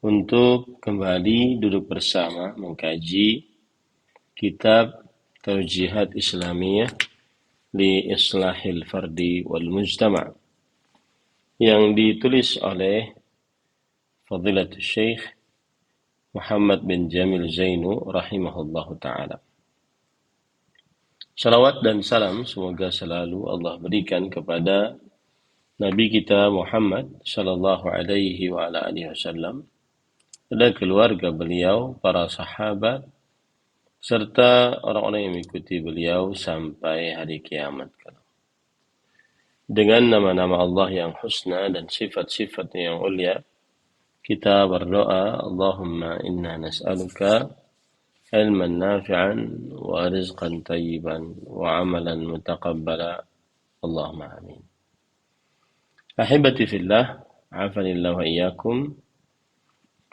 untuk kembali duduk bersama mengkaji kitab Taujihat Islamiyah li Islahil Fardi wal Mujtama' yang ditulis oleh Fadilatul Syekh Muhammad bin Jamil Zainu rahimahullahu ta'ala. Salawat dan salam semoga selalu Allah berikan kepada Nabi kita Muhammad sallallahu alaihi wa ala alihi wasallam, pada keluarga beliau, para sahabat, serta orang-orang yang mengikuti beliau sampai hari kiamat. Dengan nama-nama Allah yang husna dan sifat-sifat yang ulia, kita berdoa, Allahumma inna nas'aluka ilman nafi'an wa rizqan tayyiban wa amalan mutaqabbala. Allahumma amin. Ahibati fillah, afanillahu wa iyyakum,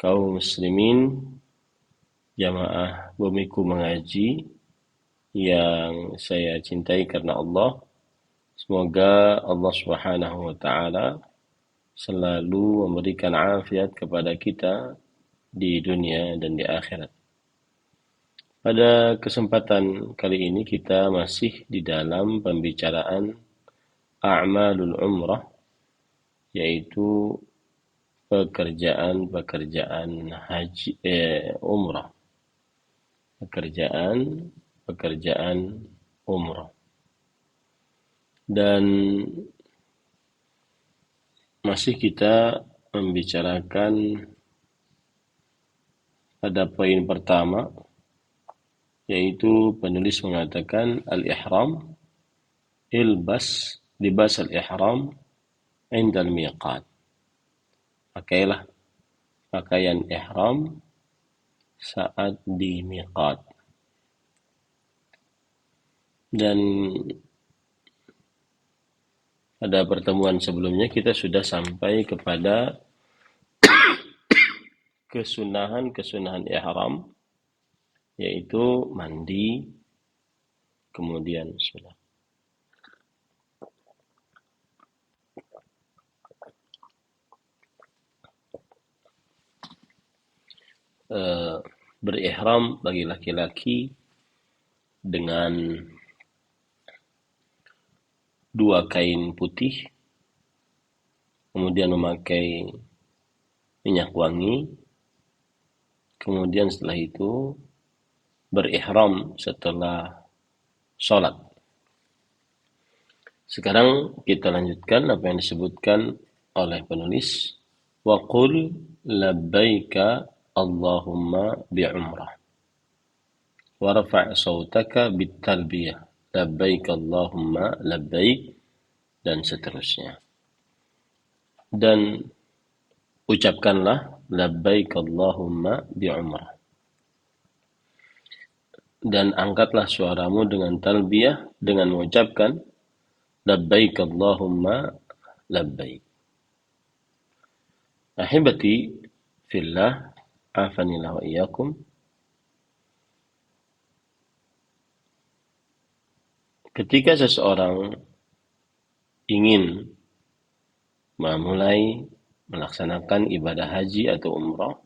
kaum muslimin, jamaah bumiku mengaji yang saya cintai karena Allah. Semoga Allah Subhanahu wa ta'ala selalu memberikan afiat kepada kita di dunia dan di akhirat. Pada kesempatan kali ini kita masih di dalam pembicaraan a'malul umrah, yaitu pekerjaan haji umrah. Pekerjaan umrah. Dan masih kita membicarakan pada poin pertama, yaitu penulis mengatakan al-ihram, libas al-ihram indal miqat. Pakailah pakaian ihram saat di miqat. Dan pada pertemuan sebelumnya kita sudah sampai kepada kesunahan ihram, yaitu mandi, kemudian sholat. Berihram bagi laki-laki dengan 2 kain putih, kemudian memakai minyak wangi, kemudian setelah itu berihram setelah sholat. Sekarang kita lanjutkan apa yang disebutkan oleh penulis. Wa qul labbaika Allahumma bi'umrah. Warfa' sautaka bitalbiyah. Labbaik Allahumma labbaik, dan seterusnya. Dan ucapkanlah labbaik Allahumma bi'umrah. Dan angkatlah suaramu dengan talbiyah dengan mengucapkan labbaik Allahumma labbaik. Ahibati fillah, afanillah wa iyyakum. Ketika seseorang ingin memulai melaksanakan ibadah haji atau umrah,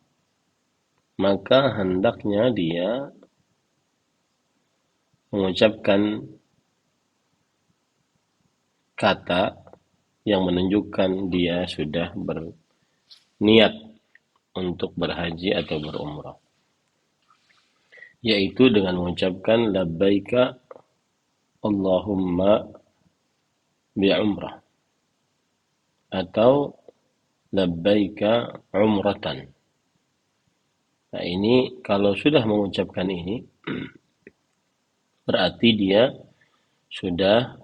maka hendaknya dia mengucapkan kata yang menunjukkan dia sudah berniat untuk berhaji atau berumrah, yaitu dengan mengucapkan labbaika Allahumma bi'umrah atau labbaika umratan. Nah, ini kalau sudah mengucapkan ini berarti dia sudah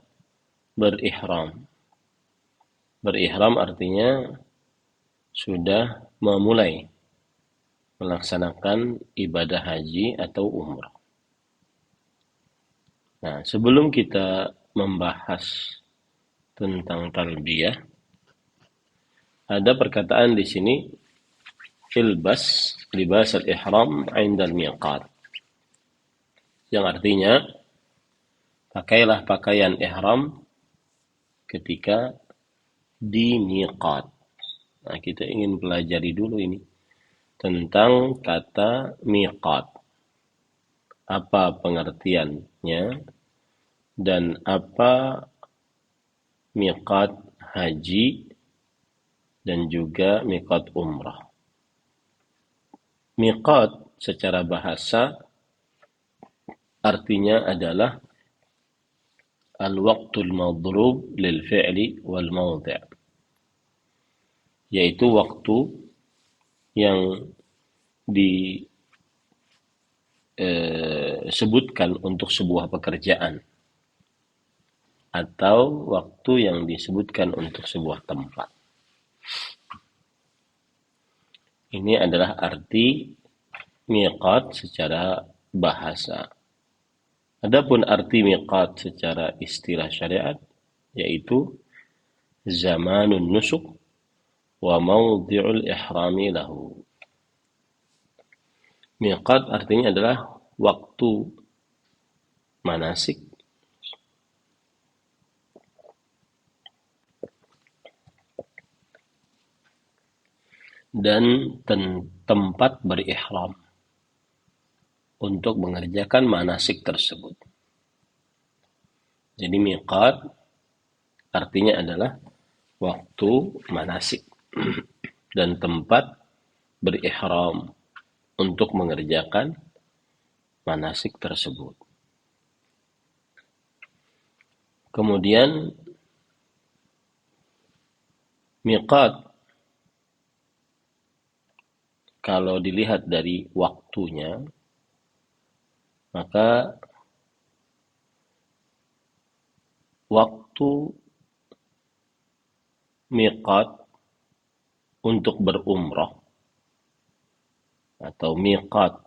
berihram. Berihram artinya sudah memulai melaksanakan ibadah haji atau umrah. Nah, sebelum kita membahas tentang talbiyah, ada perkataan di sini, ilbas libas al-ihram 'inda al-miqat, yang artinya pakailah pakaian ihram ketika di miqat. Nah, kita ingin pelajari dulu ini tentang kata miqat. Apa pengertiannya dan apa miqat haji dan juga miqat umrah. Miqat secara bahasa artinya adalah al-waqtul madrub lil fi'li wal mawdi', yaitu waktu yang disebutkan untuk sebuah pekerjaan atau waktu yang disebutkan untuk sebuah tempat. Ini adalah arti miqat secara bahasa. Adapun arti miqat secara istilah syariat yaitu zamanun nusuk wa mawdi'ul ihrami lahu. Miqat artinya adalah waktu manasik dan tempat berihram untuk mengerjakan manasik tersebut. Jadi miqat artinya adalah waktu manasik dan tempat berihram untuk mengerjakan manasik tersebut. Kemudian miqat kalau dilihat dari waktunya, maka waktu miqat untuk berumrah atau miqat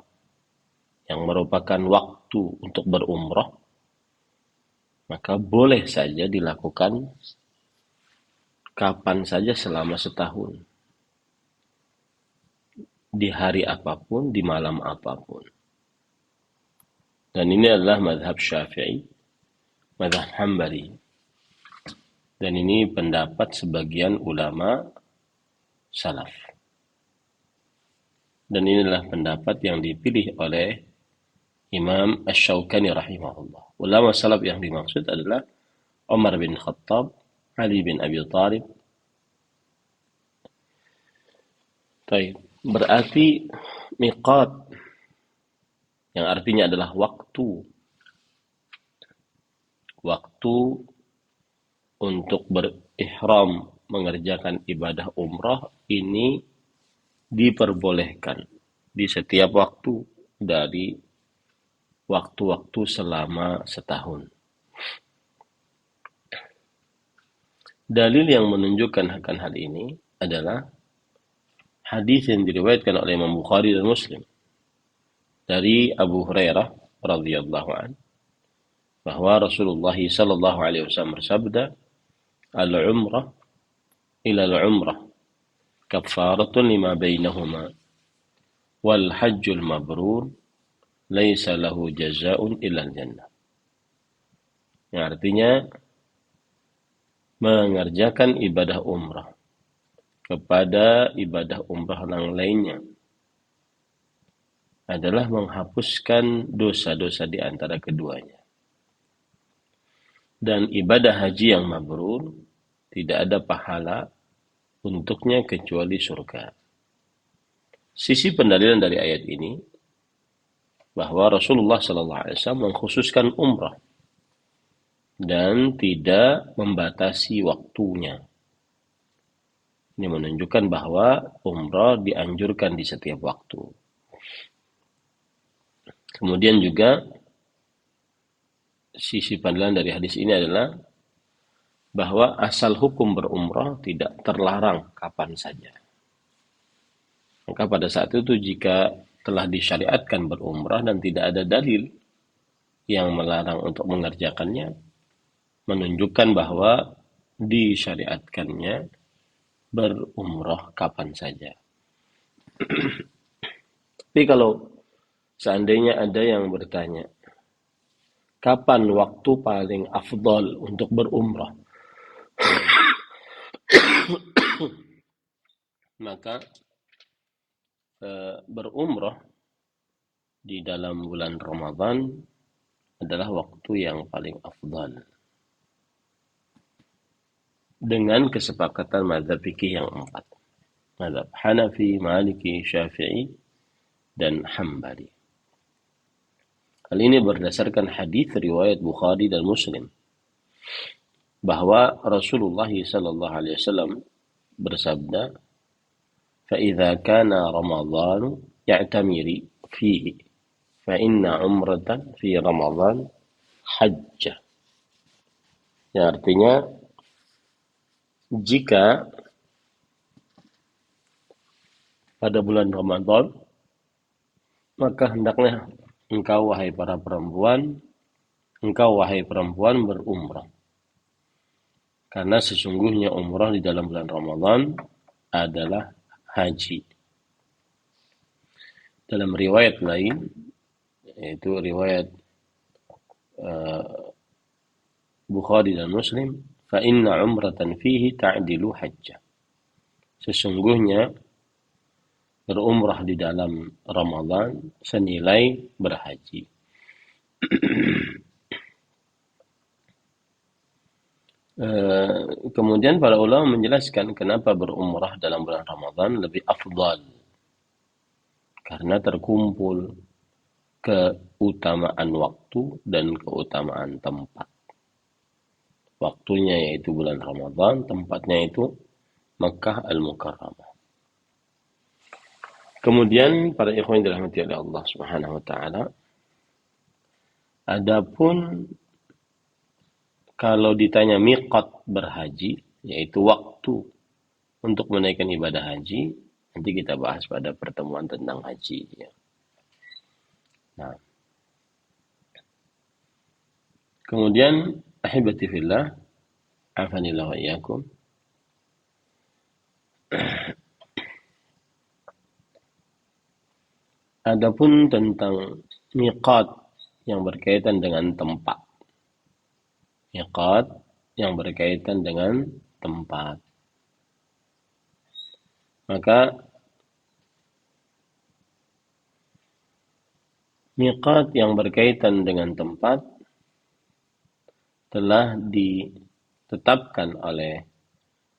yang merupakan waktu untuk berumrah, maka boleh saja dilakukan kapan saja selama setahun, di hari apapun, di malam apapun. Dan ini adalah mazhab Syafi'i, mazhab Hambali. Dan ini pendapat sebagian ulama salaf. Dan ini adalah pendapat yang dipilih oleh Imam Asy-Syaukani rahimahullah. Ulama salaf yang dimaksud adalah Umar bin Khattab, Ali bin Abi Thalib. Baik, berarti miqat yang artinya adalah waktu untuk berihram mengerjakan ibadah umrah ini diperbolehkan di setiap waktu dari waktu-waktu selama setahun. Dalil yang menunjukkan akan hal ini adalah hadis yang diriwayatkan oleh Imam Bukhari dan Muslim dari Abu Hurairah radhiyallahu anhu bahwa Rasulullah sallallahu alaihi wasallam bersabda, "Al-umrah ila al-umrah kaffaratun lima bainahuma wal hajjul mabrur laisa lahu jazaa'un illa al-jannah." Yang artinya mengerjakan ibadah umrah kepada ibadah umrah yang lainnya adalah menghapuskan dosa-dosa di antara keduanya. Dan ibadah haji yang mabrur tidak ada pahala untuknya kecuali surga. Sisi pendalilan dari ayat ini bahwa Rasulullah SAW mengkhususkan umrah dan tidak membatasi waktunya. Ini menunjukkan bahwa umrah dianjurkan di setiap waktu. Kemudian juga sisi pandang dari hadis ini adalah bahwa asal hukum berumrah tidak terlarang kapan saja. Maka pada saat itu jika telah disyariatkan berumrah dan tidak ada dalil yang melarang untuk mengerjakannya, menunjukkan bahwa disyariatkannya berumrah kapan saja. Tapi kalau seandainya ada yang bertanya, kapan waktu paling afdal untuk berumrah? Maka berumrah di dalam bulan Ramadan adalah waktu yang paling afdal dengan kesepakatan mazhab fikih yang 4. Mazhab Hanafi, Maliki, Syafi'i, dan Hambali. Hal ini berdasarkan hadis riwayat Bukhari dan Muslim bahwa Rasulullah sallallahu alaihi wasallam bersabda, "Fa idza kana Ramadan ya'tamiri fihi, fa inna umratan fi Ramadan hajjah." Ya, artinya jika pada bulan Ramadan, maka hendaknya engkau wahai perempuan berumrah. Karena sesungguhnya umrah di dalam bulan Ramadan adalah haji. Dalam riwayat lain, yaitu riwayat Bukhari dan Muslim, fa inna umratan fihi ta'dilu hajjah. Sesungguhnya berumrah di dalam Ramadan senilai berhaji. Kemudian para ulama menjelaskan kenapa berumrah dalam bulan Ramadan lebih afdal. Karena terkumpul keutamaan waktu dan keutamaan tempat. Waktunya yaitu bulan Ramadan, tempatnya itu Makkah Al-Mukarramah. Kemudian para ikhwan yang dirahmati oleh Allah Subhanahu wa taala, adapun kalau ditanya miqat berhaji, yaitu waktu untuk menaikkan ibadah haji, nanti kita bahas pada pertemuan tentang haji. Ya. Nah, kemudian ahibati fillah, afanillah wa iyyakum. Adapun tentang miqat yang berkaitan dengan tempat. Miqat yang berkaitan dengan tempat. Maka miqat yang berkaitan dengan tempat telah ditetapkan oleh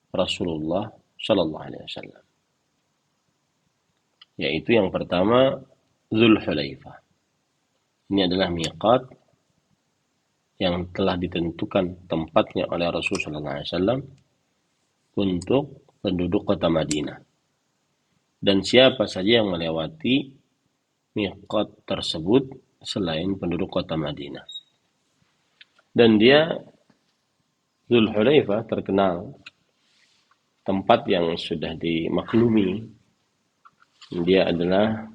Rasulullah sallallahu alaihi wasallam. Yaitu yang pertama Dzulhulaifah. Ini adalah miqat yang telah ditentukan tempatnya oleh Rasulullah SAW untuk penduduk kota Madinah. Dan siapa saja yang melewati miqat tersebut selain penduduk kota Madinah. Dan dia, Dzulhulaifah, terkenal tempat yang sudah dimaklumi. Dia adalah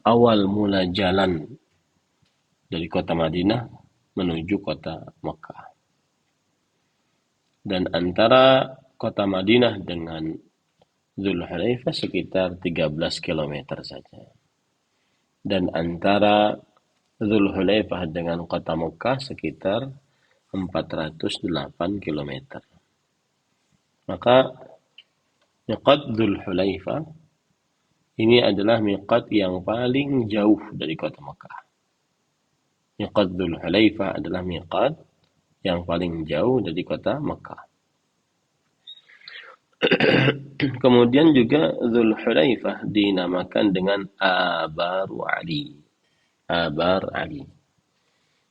awal mula jalan dari kota Madinah menuju kota Mekah. Dan antara kota Madinah dengan Dzulhulaifah sekitar 13 km saja. Dan antara Dzulhulaifah dengan kota Mekah sekitar 408 km. Maka miqat Dzulhulaifah ini adalah miqat yang paling jauh dari kota Mekah. Miqat Dzulhulaifah adalah miqat yang paling jauh dari kota Mekah. Kemudian juga Dzulhulaifah dinamakan dengan Abar Ali. Abar Ali.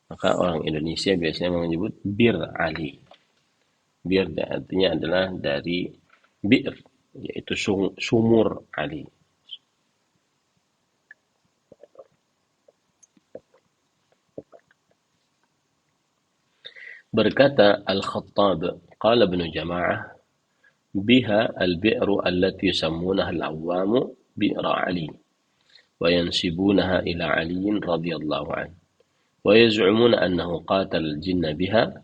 Maka orang Indonesia biasanya menyebut Bir Ali. Bir artinya adalah dari bir, yaitu sumur Ali. Berkata Al-Khattab, qala Ibnu Jama'ah, biha al-bi'ru allati yusammunaha al-awwamu bi'ra Ali, wa yansibunaha ila Ali radhiyallahu anhu, wa yaz'umuna annahu qatala al-jinna biha,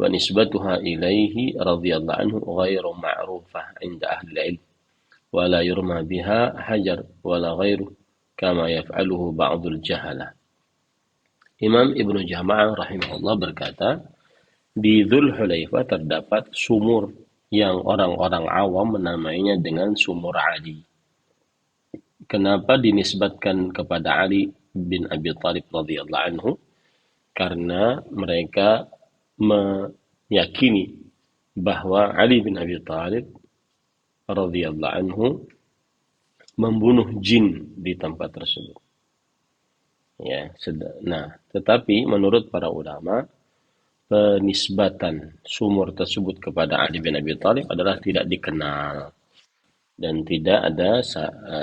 wa nisbatuha ilayhi radhiyallahu anhu ghairu ma'rufah 'inda ahli al-'ilm, wa la yurma biha hajar wa la ghairu kama yaf'aluhu ba'dul jahalah. Imam Ibnu Jama'ah rahimahullah berkata, di Dzulhulaifah terdapat sumur yang orang-orang awam menamainya dengan Sumur Ali. Kenapa dinisbatkan kepada Ali bin Abi Thalib radhiyallahu anhu? Karena mereka meyakini bahwa Ali bin Abi Thalib radhiyallahu anhu membunuh jin di tempat tersebut. Ya, nah, tetapi menurut para ulama, penisbatan sumur tersebut kepada Ali bin Abi Thalib adalah tidak dikenal dan tidak ada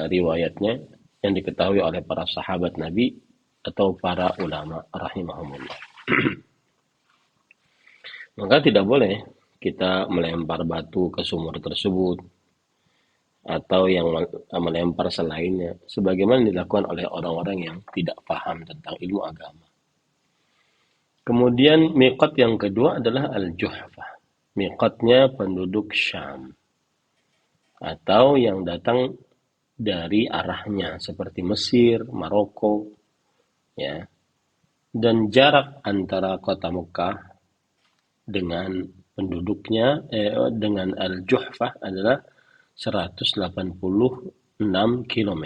riwayatnya yang diketahui oleh para sahabat Nabi atau para ulama rahimahumullah. Maka tidak boleh kita melempar batu ke sumur tersebut atau yang melempar selainnya sebagaimana dilakukan oleh orang-orang yang tidak paham tentang ilmu agama. Kemudian miqat yang kedua adalah Al-Juhfah. Miqatnya penduduk Syam atau yang datang dari arahnya seperti Mesir, Maroko, ya. Dan jarak antara kota Mekah dengan penduduknya dengan Al-Juhfah adalah 186 km.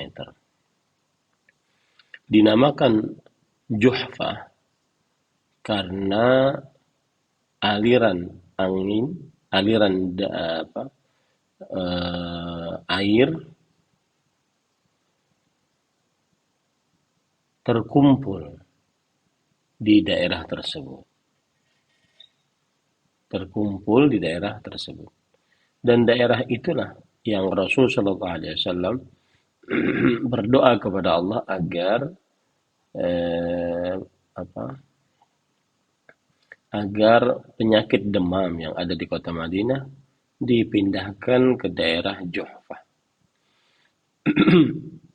Dinamakan Juhfah karena aliran angin, aliran air terkumpul di daerah tersebut. Dan daerah itulah yang Rasul Shallallahu Alaihi Wasallam berdoa kepada Allah agar agar penyakit demam yang ada di kota Madinah dipindahkan ke daerah Juhfah.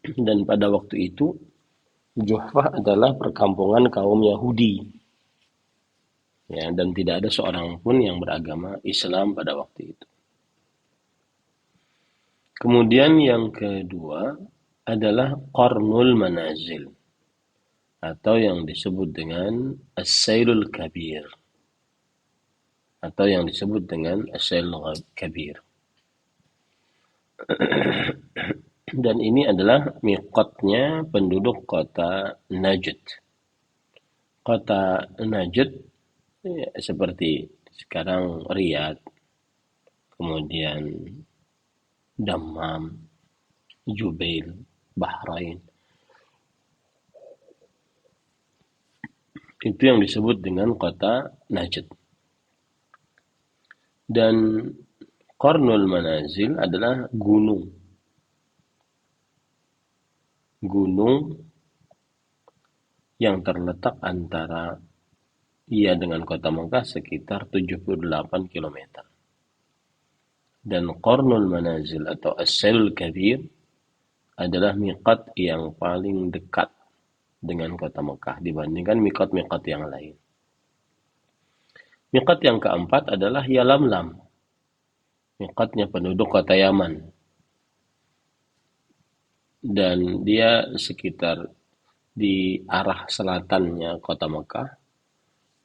Dan pada waktu itu Juhfah adalah perkampungan kaum Yahudi. Ya, dan tidak ada seorang pun yang beragama Islam pada waktu itu. Kemudian yang kedua adalah Qarnul Manazil atau yang disebut dengan As-Sailul Kabir atau yang disebut dengan As-Sailul Kabir. Dan ini adalah miqatnya penduduk kota Najd. Kota Najd ya, seperti sekarang Riyadh, kemudian Dammam, Jubail, Bahrain. Itu yang disebut dengan kota Najd. Dan Qarnul Manazil adalah gunung yang terletak antara ia dengan kota Mekah sekitar 78 km. Dan Qarnul Manazil atau As-Sailul Kabir adalah miqat yang paling dekat dengan kota Mekah dibandingkan miqat-miqat yang lain. Miqat yang keempat adalah Yalamlam. Miqatnya penduduk kota Yaman. Dan dia sekitar di arah selatannya kota Mekah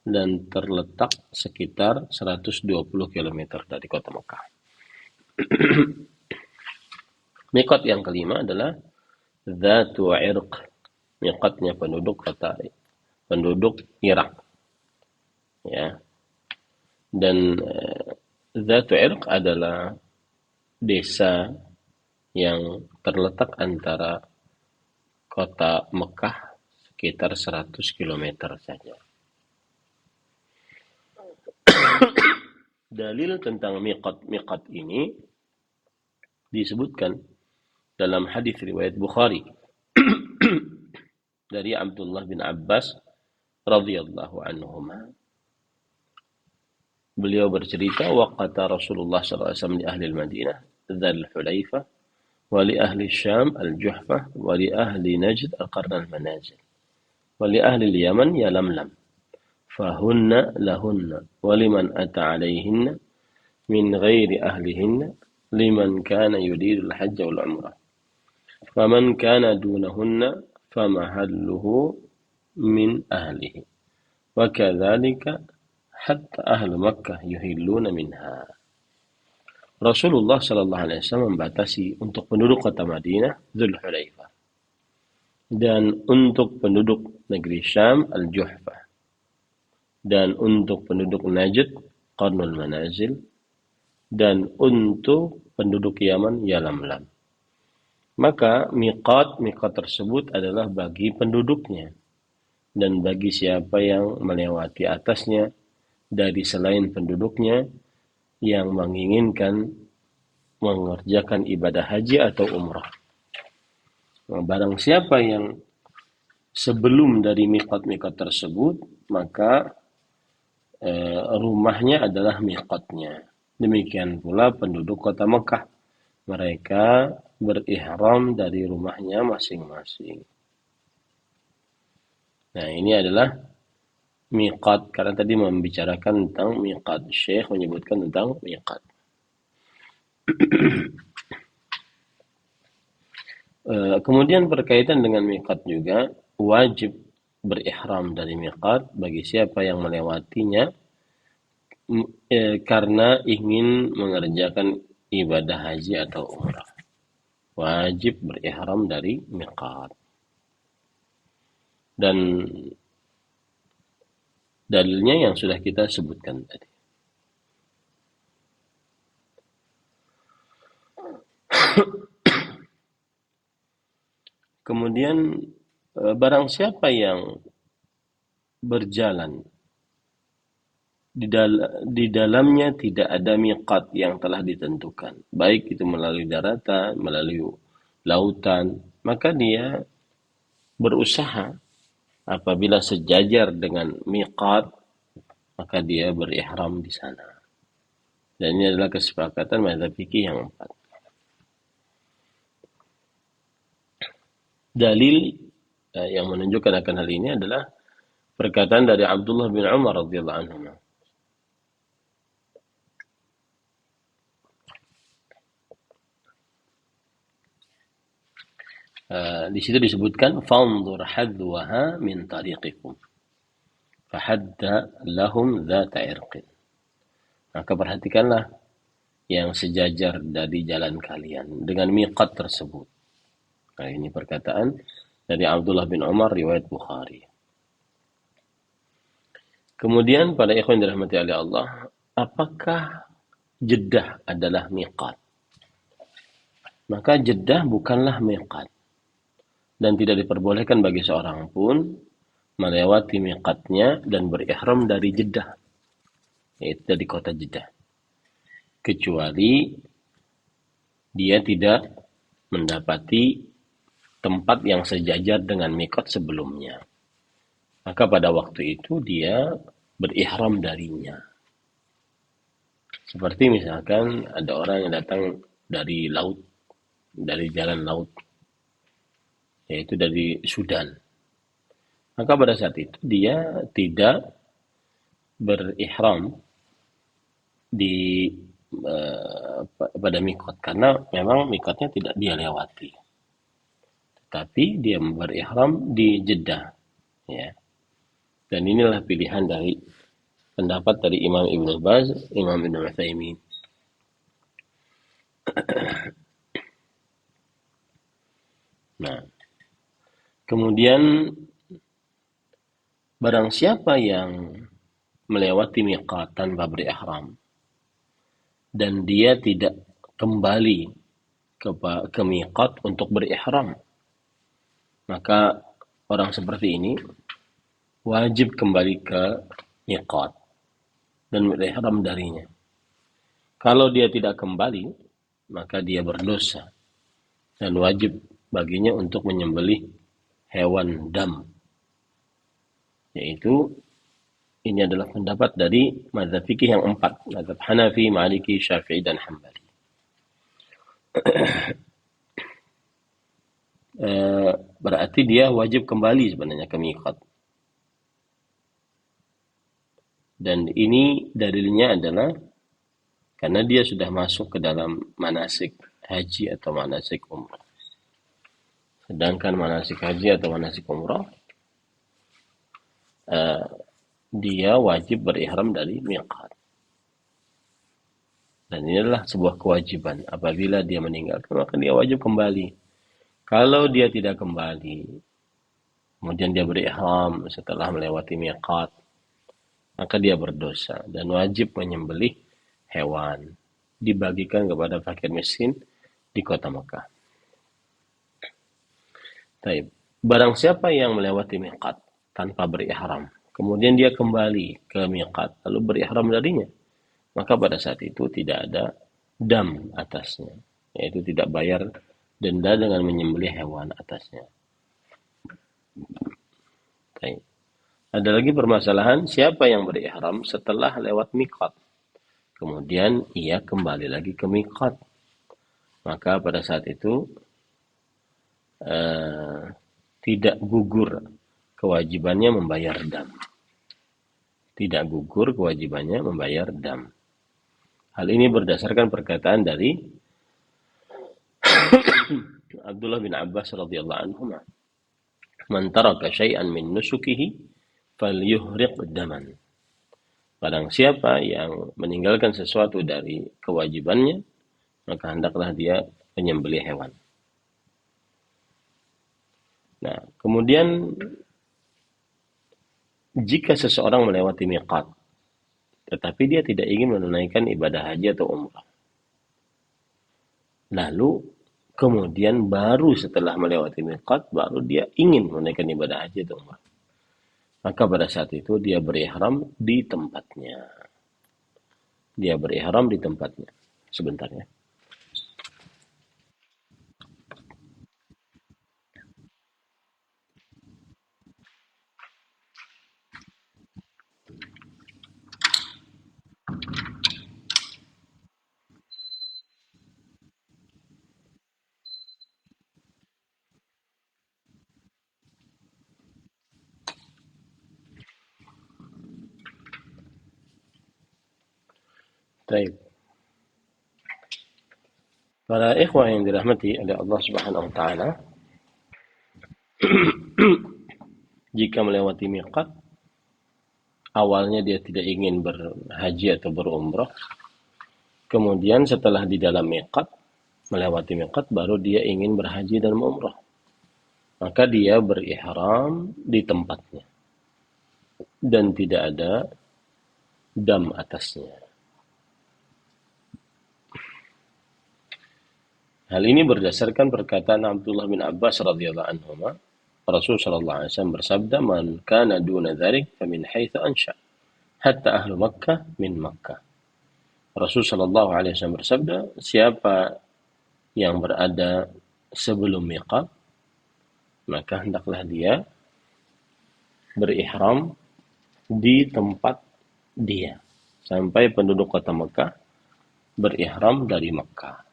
dan terletak sekitar 120 km dari kota Mekah. Miqat yang kelima adalah Dzatu Irq. Miqatnya penduduk Irak. Ya. Dan Dzatu Irq adalah desa yang terletak antara kota Mekah sekitar 100 km saja. Dalil tentang miqat ini disebutkan dalam hadis riwayat Bukhari dari Abdullah bin Abbas radhiyallahu anhuma. Beliau bercerita, waqata Rasulullah SAW di ahli Madinah Dzul Hulaifah wa li ahli Syam al-Juhfah wa li ahli Najd al-Qarn al-Manazil wa li ahli Yaman Yalamlam fahunna lahunna wa liman ata alaihinna min ghairi ahlihinna liman kana yuridu al-hajj wal umrah faman kana dunahunna famahalluhu min ahlihi wa kadzalika hatta ahlu Makkah yuhilluna minha. Rasulullah Shallallahu Alaihi Wasallam membatasi untuk penduduk kota Madinah Dzulhulaifah dan untuk penduduk negeri Syam Al-Juhfah dan untuk penduduk Najd Qarnul Manazil dan untuk penduduk Yaman Yalamlam. Maka miqat tersebut adalah bagi penduduknya dan bagi siapa yang melewati atasnya dari selain penduduknya yang menginginkan mengerjakan ibadah haji atau umrah. Nah, barang siapa yang sebelum dari miqat tersebut, maka rumahnya adalah miqatnya. Demikian pula penduduk kota Mekah. Mereka berihram dari rumahnya masing-masing. Nah, ini adalah miqat. Karena tadi membicarakan tentang miqat. Syekh menyebutkan tentang miqat. Kemudian berkaitan dengan miqat juga, wajib berihram dari miqat bagi siapa yang melewatinya karena ingin mengerjakan ibadah haji atau umrah. Wajib berihram dari miqat. Dan dalilnya yang sudah kita sebutkan tadi. Kemudian barang siapa yang berjalan di dalamnya tidak ada miqat yang telah ditentukan, baik itu melalui daratan, melalui lautan, maka dia berusaha apabila sejajar dengan miqat, maka dia berihram di sana. Dan ini adalah kesepakatan mazhab fikih yang 4. Dalil yang menunjukkan akan hal ini adalah perkataan dari Abdullah bin Umar radhiyallahu anhu. Di situ disebutkan fanzur hadwaha min tariqikum fahadda lahum dzata irqin. Maka perhatikanlah yang sejajar dari jalan kalian dengan miqat tersebut. Nah, ini perkataan dari Abdullah bin Umar riwayat Bukhari. Kemudian pada ikhwan dirahmati oleh Allah, apakah Jeddah adalah miqat? Maka Jeddah bukanlah miqat dan tidak diperbolehkan bagi seorang pun melewati miqatnya dan berihram dari Jeddah, yaitu dari kota Jeddah, kecuali dia tidak mendapati tempat yang sejajar dengan miqat sebelumnya. Maka pada waktu itu dia berihram darinya. Seperti misalkan ada orang yang datang dari laut, dari jalan laut, yaitu dari Sudan. Maka pada saat itu dia tidak berihram di pada miqat karena memang miqatnya tidak dia lewati. Tapi dia berihram di Jeddah, ya. Dan inilah pilihan dari pendapat dari Imam Ibnu Baz, Imam Ibnu Utsaimin. Nah, kemudian barang siapa yang melewati miqat tanpa berihram dan dia tidak kembali ke miqat untuk berihram, maka orang seperti ini wajib kembali ke miqat dan berihram darinya. Kalau dia tidak kembali, maka dia berdosa dan wajib baginya untuk menyembelih hewan dam. Yaitu ini adalah pendapat dari mazhab fikih yang 4, mazhab Hanafi, Maliki, Syafi'i dan Hambali. Berarti dia wajib kembali sebenarnya ke miqat. Dan ini dalilnya adalah karena dia sudah masuk ke dalam manasik haji atau manasik umrah. Sedangkan manasik haji atau manasik umrah, dia wajib berihram dari miqat. Dan ini adalah sebuah kewajiban. Apabila dia meninggalkan, maka dia wajib kembali. Kalau dia tidak kembali, kemudian dia berihram setelah melewati miqat, maka dia berdosa dan wajib menyembelih hewan. Dibagikan kepada fakir miskin di kota Mekah. Taib. Barang siapa yang melewati miqat tanpa berihram, kemudian dia kembali ke miqat, lalu berihram darinya, maka pada saat itu tidak ada dam atasnya, yaitu tidak bayar denda dengan menyembelih hewan atasnya. Taib. Ada lagi permasalahan, siapa yang berihram setelah lewat miqat, kemudian ia kembali lagi ke miqat, maka pada saat itu tidak gugur kewajibannya membayar dam. Tidak gugur kewajibannya membayar dam. Hal ini berdasarkan perkataan dari Abdullah bin Abbas radhiyallahu anhu, "Man taraka syai'an min nusukihi falyuhriq daman." Barang siapa yang meninggalkan sesuatu dari kewajibannya, maka hendaklah dia menyembelih hewan. Nah, kemudian jika seseorang melewati miqat, tetapi dia tidak ingin menunaikan ibadah haji atau umrah, lalu kemudian baru setelah melewati miqat, baru dia ingin menunaikan ibadah haji atau umrah, maka pada saat itu dia berihram di tempatnya. Dia berihram di tempatnya. Sebentar ya. Baik. Para ikhwah yang dirahmati oleh Allah Subhanahu wa taala, jika melewati miqat, awalnya dia tidak ingin berhaji atau berumrah, kemudian setelah di dalam miqat, melewati miqat, baru dia ingin berhaji dan umrah, maka dia berihram di tempatnya dan tidak ada dam atasnya. Hal ini berdasarkan perkataan Abdullah bin Abbas radhiyallahu anhu. Rasul sallallahu alaihi wasallam bersabda, "Man kana duna dzalik famin haitsu ansha, hatta ahlu Makkah min Makkah." Rasul sallallahu alaihi wasallam bersabda, siapa yang berada sebelum miqat, maka hendaklah dia berihram di tempat dia, sampai penduduk kota Mekah berihram dari Mekah.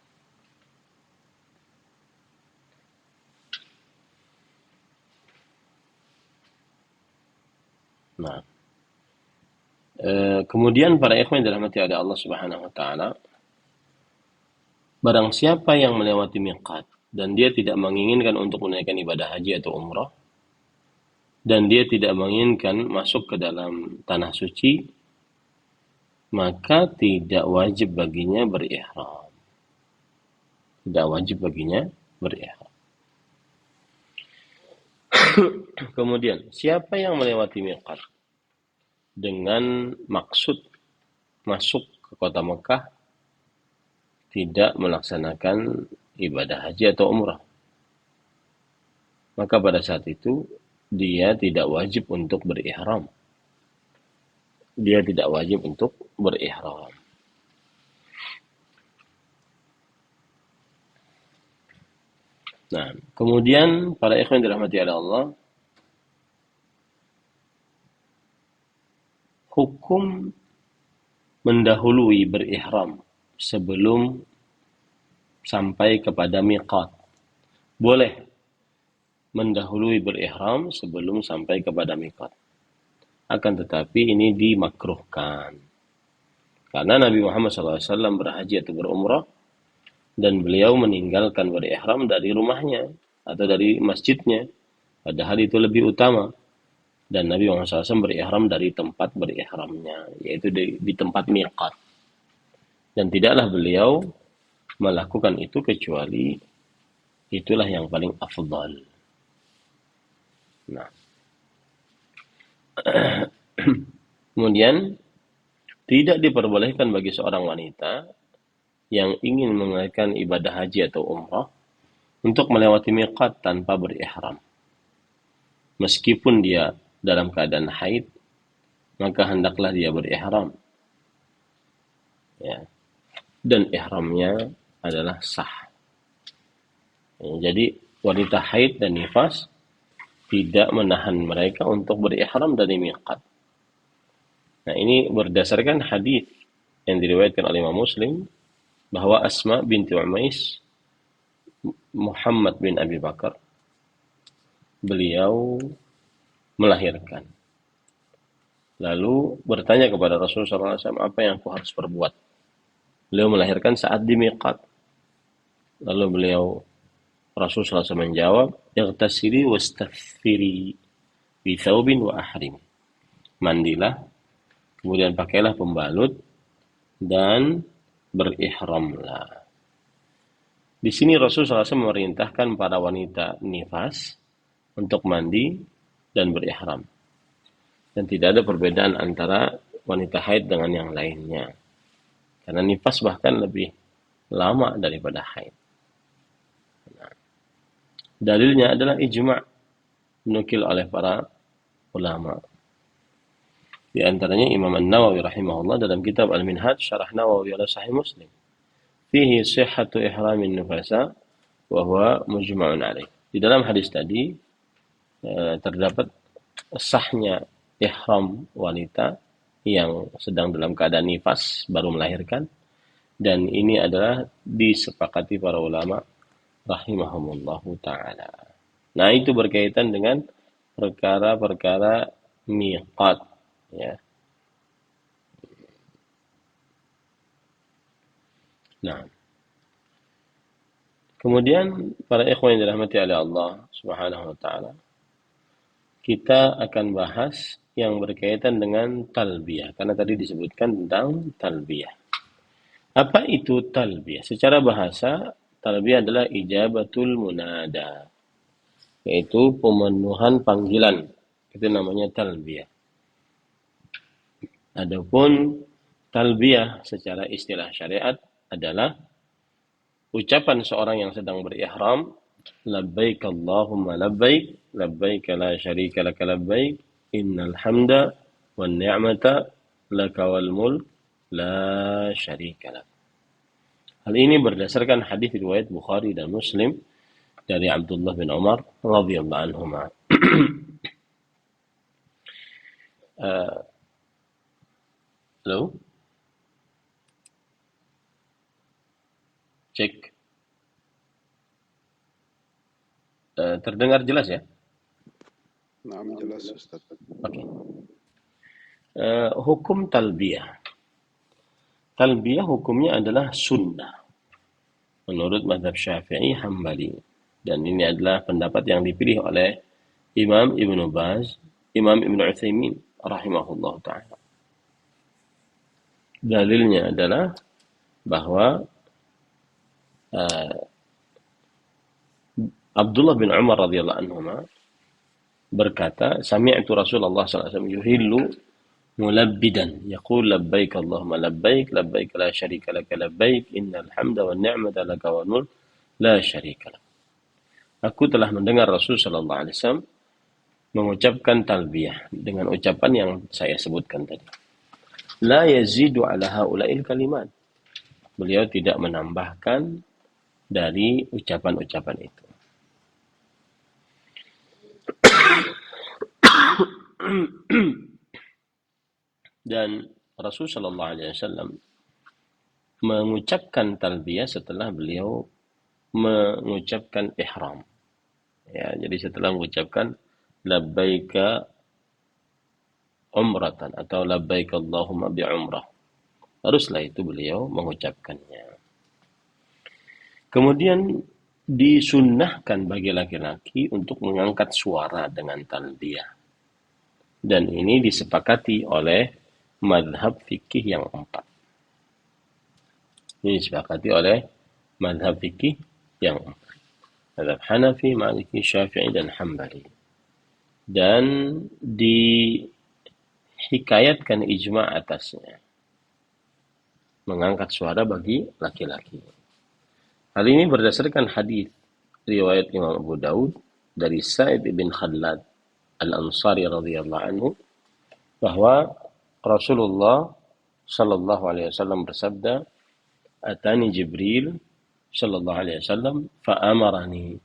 Nah, kemudian para ikhwan yang dirahmati oleh Allah Subhanahu wa taala, barang siapa yang melewati miqat dan dia tidak menginginkan untuk menunaikan ibadah haji atau umrah, dan dia tidak menginginkan masuk ke dalam tanah suci, maka tidak wajib baginya berihram. Tidak wajib baginya berihram. Kemudian, siapa yang melewati miqat dengan maksud masuk ke kota Mekah, tidak melaksanakan ibadah haji atau umrah, maka pada saat itu dia tidak wajib untuk berihram. Dia tidak wajib untuk berihram. Nah, kemudian para ikhwan dirahmati oleh Allah, hukum mendahului berihram sebelum sampai kepada miqat. Boleh mendahului berihram sebelum sampai kepada miqat. Akan tetapi ini dimakruhkan. Karena Nabi Muhammad SAW berhaji atau berumrah, dan beliau meninggalkan berihram dari rumahnya atau dari masjidnya. Padahal itu lebih utama. Dan Nabi Muhammad SAW berihram dari tempat berihramnya, yaitu di tempat miqat. Dan tidaklah beliau melakukan itu kecuali itulah yang paling afdal. Nah, kemudian tidak diperbolehkan bagi seorang wanita yang ingin menunaikan ibadah haji atau umrah untuk melewati miqat tanpa berihram. Meskipun dia dalam keadaan haid, maka hendaklah dia berihram. Ya. Dan ihramnya adalah sah. Ya, jadi wanita haid dan nifas tidak menahan mereka untuk berihram dari miqat. Nah, ini berdasarkan hadis yang diriwayatkan oleh Imam Muslim bahwa Asma binti Umais Muhammad bin Abi Bakar beliau melahirkan. Lalu bertanya kepada Rasulullah SAW, apa yang aku harus perbuat? Beliau melahirkan saat di miqat. Lalu Rasulullah SAW menjawab, "Ightasili wastaghfiri bi thawbin wa ahrim." Mandilah, kemudian pakailah pembalut dan berihramlah. Di sini Rasulullah SAW memerintahkan para wanita nifas untuk mandi dan berihram. Dan tidak ada perbedaan antara wanita haid dengan yang lainnya. Karena nifas bahkan lebih lama daripada haid. Nah, dalilnya adalah ijma' dinukil oleh para ulama. Di antaranya Imam An-Nawawi rahimahullah dalam kitab Al-Minhaj Syarah Nawawi ala Sahih Muslim. Fihi sihhatu ihramin nufasa wa huwa mujma'un alaih. Di dalam hadis tadi terdapat sahnya ihram wanita yang sedang dalam keadaan nifas baru melahirkan, dan ini adalah disepakati para ulama rahimahumullahu ta'ala. Nah, itu berkaitan dengan perkara-perkara miqat, ya. Nah, kemudian para ikhwan yang dirahmati oleh Allah Subhanahu wa taala, kita akan bahas yang berkaitan dengan talbiyah, karena tadi disebutkan tentang talbiyah. Apa itu talbiyah? Secara bahasa, talbiyah adalah ijabatul munada, yaitu pemenuhan panggilan. Itu namanya talbiyah. Adapun talbiyah secara istilah syariat adalah ucapan seorang yang sedang berihram, labbaik Allahumma labbaik, labbaik la syarika laka labbaik, innal hamda wan ni'mata laka wal mulk la syarika lak. Hal ini berdasarkan hadis riwayat Bukhari dan Muslim dari Abdullah bin Umar radhiyallahu anhuma. Halo? Cek. Terdengar jelas ya? Nah, jelas Ustaz. Oke. Hukum talbiyah. Talbiyah hukumnya adalah sunnah menurut mazhab Syafi'i Hambali, dan ini adalah pendapat yang dipilih oleh Imam Ibnu Baz, Imam Ibnu Utsaimin rahimahullah ta'ala. Dalilnya adalah bahwa Abdullah bin Umar radhiyallahu anhuma berkata, sami'tu Rasulullah sallallahu alaihi wasallam yuhillu mulabbidan yaqul labbaik Allahumma labbaik, labbaik la syarika laka labbaik, innal hamda wan ni'mata laka wal mulk la syarika lak. Aku telah mendengar Rasul sallallahu alaihi wasallam mengucapkan talbiyah dengan ucapan yang saya sebutkan tadi. La yazidu ala haula'il kalimat. Beliau tidak menambahkan dari ucapan-ucapan itu. Dan Rasul sallallahu alaihi wasallam mengucapkan talbiyah setelah beliau mengucapkan ihram. Ya, jadi setelah mengucapkan labbaika umratan atau labbaik Allahumma bi umrah, haruslah itu beliau mengucapkannya. Kemudian disunnahkan bagi laki-laki untuk mengangkat suara dengan talbiyah. Dan ini disepakati oleh mazhab fikih yang 4. Ini disepakati oleh mazhab fikih yang mazhab Hanafi, Maliki, Syafi'i, dan Hambali. Dan dihikayatkan ijma' atasnya. Mengangkat suara bagi laki-laki. Hal ini berdasarkan hadis riwayat Imam Abu Daud dari Sa'id bin Khallad Al-Ansari radhiyallahu anhu bahwa Rasulullah sallallahu alaihi wasallam bersabda, "Atani Jibril sallallahu alaihi wasallam fa amarani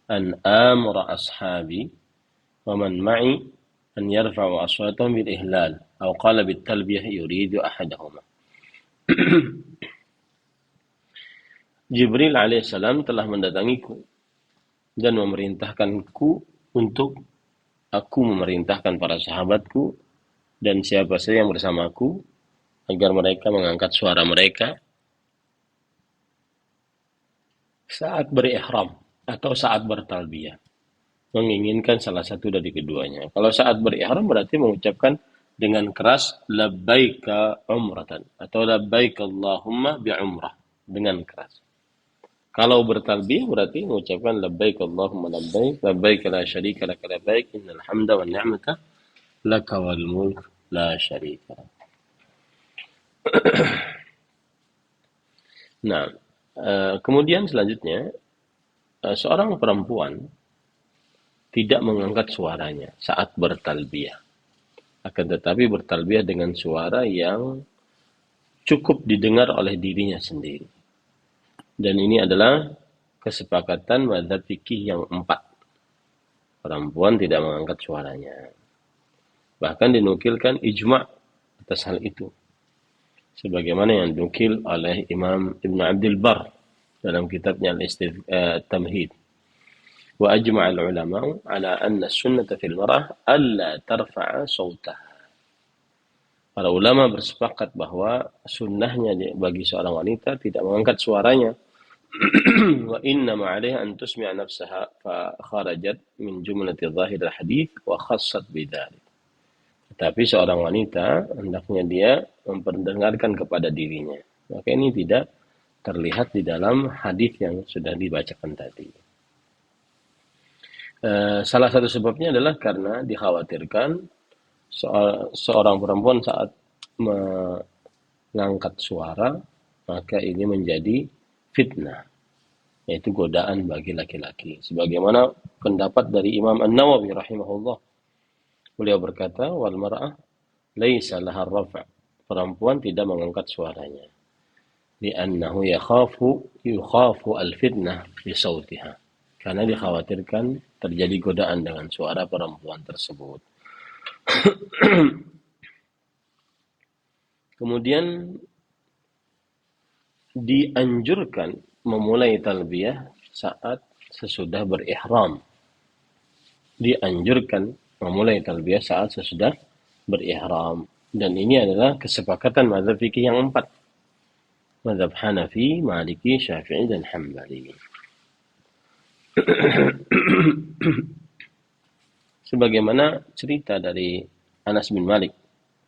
an amura ashabi wa man ma'i an yarfa'u aswatahum bil ihlal aw qala bit talbiyah yuridu ahadahuma." Jibril alaihissalam telah mendatangiku dan memerintahkanku untuk aku memerintahkan para sahabatku dan siapa saja yang bersamaku agar mereka mengangkat suara mereka saat berihram atau saat bertalbiyah, menginginkan salah satu dari keduanya. Kalau saat berihram berarti mengucapkan dengan keras labbaika umratan atau labbaik Allahumma bi umrah dengan keras. Kalau bertalbiyah berarti mengucapkan labbaik Allahumma labbaik, labbaik la syarika laka labbaik, innal hamda wan ni'mata laka wal mulk la syarika. Nah, kemudian selanjutnya seorang perempuan tidak mengangkat suaranya saat bertalbiyah. Akan tetapi bertalbiyah dengan suara yang cukup didengar oleh dirinya sendiri. Dan ini adalah kesepakatan mazhab fikih yang 4. Perempuan tidak mengangkat suaranya. Bahkan dinukilkan ijma' atas hal itu. Sebagaimana yang dinukil oleh Imam Ibn Abdul Bar dalam kitabnya Al-Tamhid. Wa ajma'a al-ulama ala anna sunnata fil mar'ah alla tarfa'a sawtaha. Para ulama bersepakat bahwa sunnahnya bagi seorang wanita tidak mengangkat suaranya. Wa inna ma'alaiha an tusmi'a nafsaha fa kharajat min jumlati dhahir al-hadith wa khassat bidzalik. Tetapi seorang wanita hendaknya dia memperdengarkan kepada dirinya. Maka ini tidak terlihat di dalam hadis yang sudah dibacakan tadi. Salah satu sebabnya adalah karena dikhawatirkan seorang perempuan saat mengangkat suara, maka ini menjadi fitnah, yaitu godaan bagi laki-laki. Sebagaimana pendapat dari Imam An-Nawawi rahimahullah. Beliau berkata, wal mar'ah laisa laha rafa'. Perempuan tidak mengangkat suaranya. Li'annahu yukhafu al-fitnah bi sautiha. Karena dikhawatirkan terjadi godaan dengan suara perempuan tersebut. Kemudian dianjurkan memulai talbiyah saat sesudah berihram. Dianjurkan memulai talbiyah saat sesudah berihram. Dan ini adalah kesepakatan mazhab fikih yang 4. Mazhab Hanafi, Maliki, Syafi'i, dan Hambali. Sebagaimana cerita dari Anas bin Malik.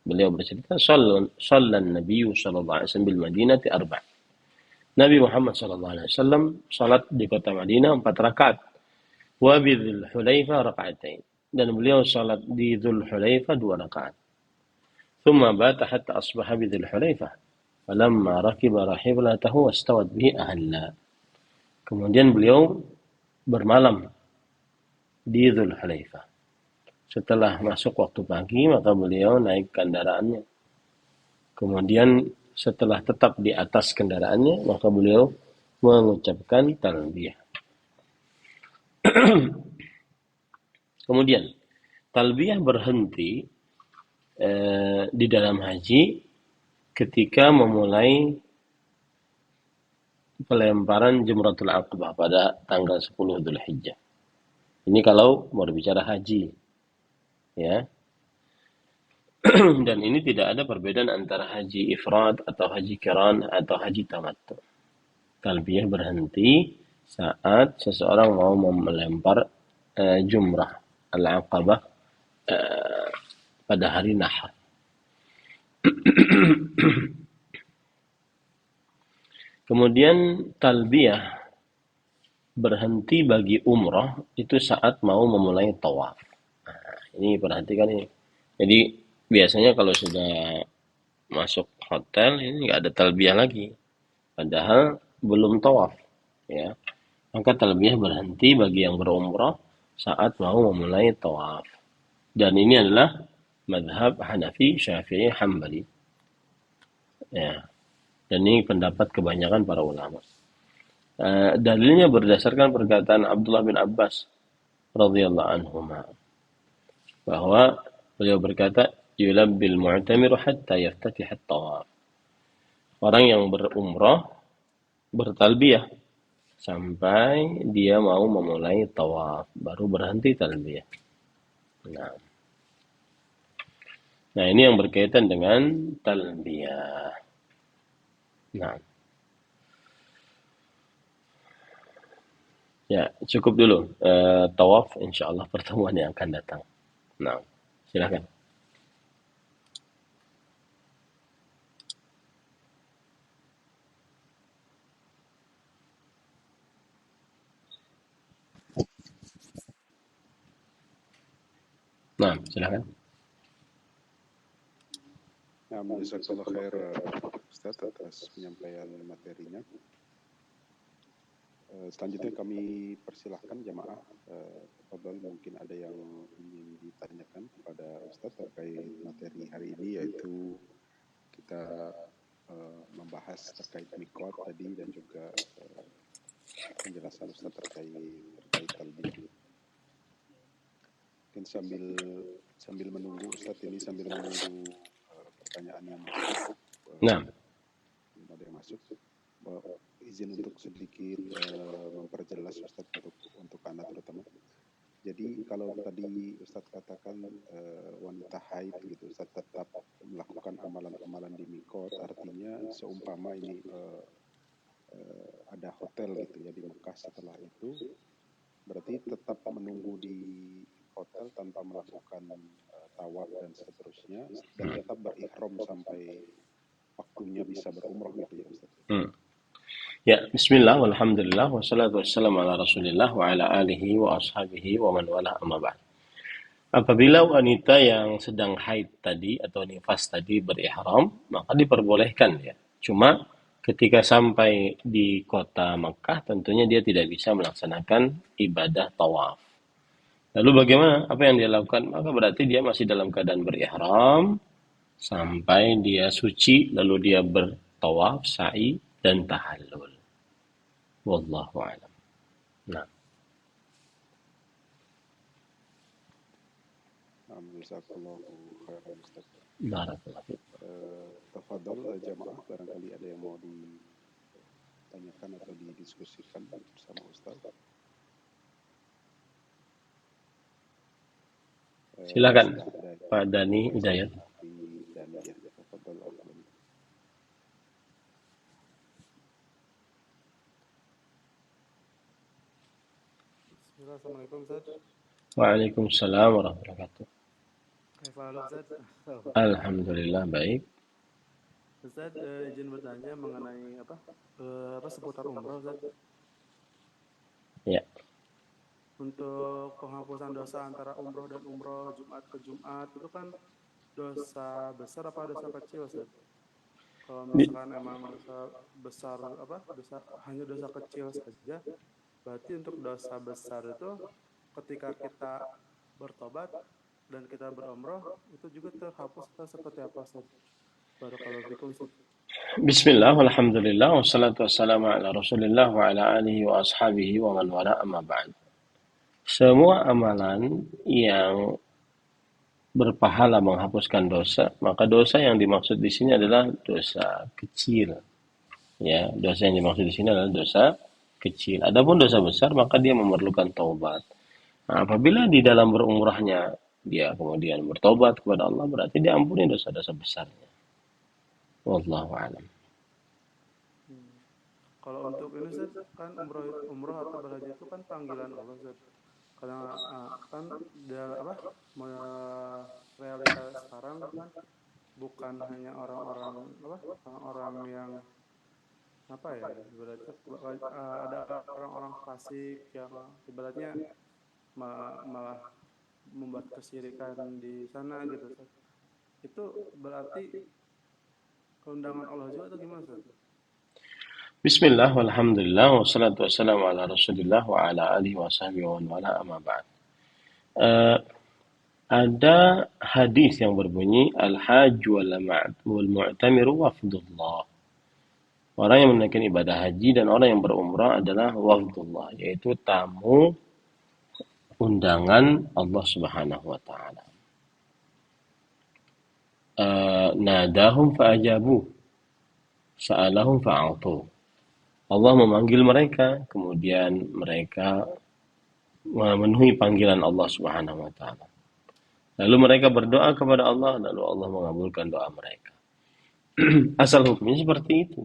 Beliau bercerita, Sallan Nabi sallallahu alaihi wasallam bil Madinati 4. Nabi Muhammad sallallahu alaihi wasallam salat di kota Madinah 4 rakaat. Wa bi Dzul Hulaifah raka'atain. Dan beliau salat di Dzul Hulaifah 2 rakaat. Thumma bata hatta asbaha bi Dzul Hulaifah. Falamma rakiba rahiblatahu wastawat bihi ahalla. Kemudian beliau bermalam di Dzul Hulaifah. Setelah masuk waktu pagi, maka beliau naik kendaraannya. Kemudian setelah tetap di atas kendaraannya, maka beliau mengucapkan talbiyah. Kemudian, talbiyah berhenti di dalam haji ketika memulai pelemparan Jumratul Aqabah pada tanggal 10 Dzulhijjah. Ini kalau mau berbicara haji. Ya. Dan ini tidak ada perbedaan antara haji ifrad atau haji qiran atau haji tamattu. Talbiyah berhenti saat seseorang mau melempar jumrah al-aqabah pada hari Nahar. Kemudian talbiyah berhenti bagi umroh itu saat mau memulai tawaf. Ini perhatikan ini. Jadi biasanya kalau sudah masuk hotel ini nggak ada talbiyah lagi. Padahal belum tawaf. Ya. Maka talbiyah berhenti bagi yang berumrah saat mau memulai tawaf. Dan ini adalah madhab Hanafi, Syafi'i, Hambali. Ya. Dan ini pendapat kebanyakan para ulama. Dalilnya berdasarkan perkataan Abdullah bin Abbas radhiyallahu anhu bahwa beliau berkata yulabbil mu'tamiru hatta yaftatih at-tawaf. Orang yang berumrah bertalbiyah sampai dia mau memulai tawaf, baru berhenti talbiyah. Nah, ini yang berkaitan dengan talbiyah. Nah, ya cukup dulu tawaf, insyaallah pertemuan yang akan datang. Nah, silakan. Nah, silakan. Nah, jazakallah khair Ustaz atas penyampaian materinya. Selanjutnya kami persilahkan jamaah, tafadhol, mungkin ada yang ingin ditanyakan kepada Ustaz terkait materi hari ini, yaitu kita membahas terkait mikot tadi dan juga penjelasan Ustaz terkait talbiyah. Mungkin sambil menunggu Ustaz ini, sambil menunggu pertanyaan yang masuk. Nah, ada yang masuk. Izin untuk sedikit memperjelas Ustaz untuk anak terutama. Jadi kalau tadi Ustaz katakan wanita haid gitu, Ustaz tetap melakukan amalan-amalan di mikot, artinya seumpama ini ada hotel gitu ya di Mekah, setelah itu berarti tetap menunggu di hotel tanpa melakukan tawaf dan seterusnya, dan tetap berihram sampai waktunya bisa berumrah gitu ya Ustaz. ya, bismillah, walhamdulillah, wassalatu wassalamu ala rasulillah, wa ala alihi wa ashabihi wa man wala amma ba'd. Apabila wanita yang sedang haid tadi atau nifas tadi berihram, maka diperbolehkan ya. Cuma ketika sampai di kota Makkah, tentunya dia tidak bisa melaksanakan ibadah tawaf. Lalu bagaimana? Apa yang dia lakukan? Maka berarti dia masih dalam keadaan berihram sampai dia suci, lalu dia bertawaf, sa'i, dan tahallul. Wallahu a'lam. Nah, Jazakallahu khairan Ustaz. barakallahu fiik. Tafadhol jamaah, barangkali ada yang mau ditanyakan atau didiskusikan bersama Ustaz. Silakan Pak Dani Hidayat. Assalamualaikum Ustaz. Waalaikumsalam warahmatullahi wabarakatuh. Halo Ustaz. Alhamdulillah baik. Ustaz, izin bertanya mengenai apa seputar umroh Ustaz. Ya. Untuk penghapusan dosa antara umroh dan umroh, Jumat ke Jumat, itu kan dosa besar apa dosa kecil Ustaz? Kalau misalkan emang dosa besar hanya dosa kecil saja, berarti untuk dosa besar itu ketika kita bertobat dan kita berumroh itu juga terhapus atau seperti apa Ustaz? Barakallahu fikum Ustaz. Bismillah, walhamdulillah, wassalatu wassalamu ala rasulillah wa ala alihi wa ashabihi wa man wala amma ba'd. Semua amalan yang berpahala menghapuskan dosa, maka dosa yang dimaksud di sini adalah dosa kecil. Ya, dosa yang dimaksud di sini adalah dosa kecil. Adapun dosa besar, maka dia memerlukan taubat. Nah, apabila di dalam berumrahnya dia kemudian bertobat kepada Allah, berarti dia ampuni dosa-dosa besarnya. Wallahu a'lam. Kalau untuk ini Ustaz, kan umroh atau berhaji itu kan panggilan Allah Ustaz. Karena kan realitas sekarang kan bukan hanya orang-orang yang apa ya, ibaratnya ada orang-orang fasik yang ibaratnya malah membuat kesyirikan di sana gitu Ustaz. Itu berarti keundangan Allah juga atau gimana Ustaz? Bismillah, walhamdulillah, wassalatu wassalamu ala rasulillah wa ala alihi wa sahbihi wa man wala amma ba'd. Ada hadis yang berbunyi al-hajj wal mu'tamiru wafdullah. Orang yang menunaikan ibadah haji dan orang yang berumrah adalah wafdullah, yaitu tamu undangan Allah Subhanahu wa taala. Nadahum fa'ajabu, sa'alahum fa'atu. Allah memanggil mereka, kemudian mereka memenuhi panggilan Allah Subhanahu wa taala. Lalu mereka berdoa kepada Allah, lalu Allah mengabulkan doa mereka. Asal hukumnya seperti itu.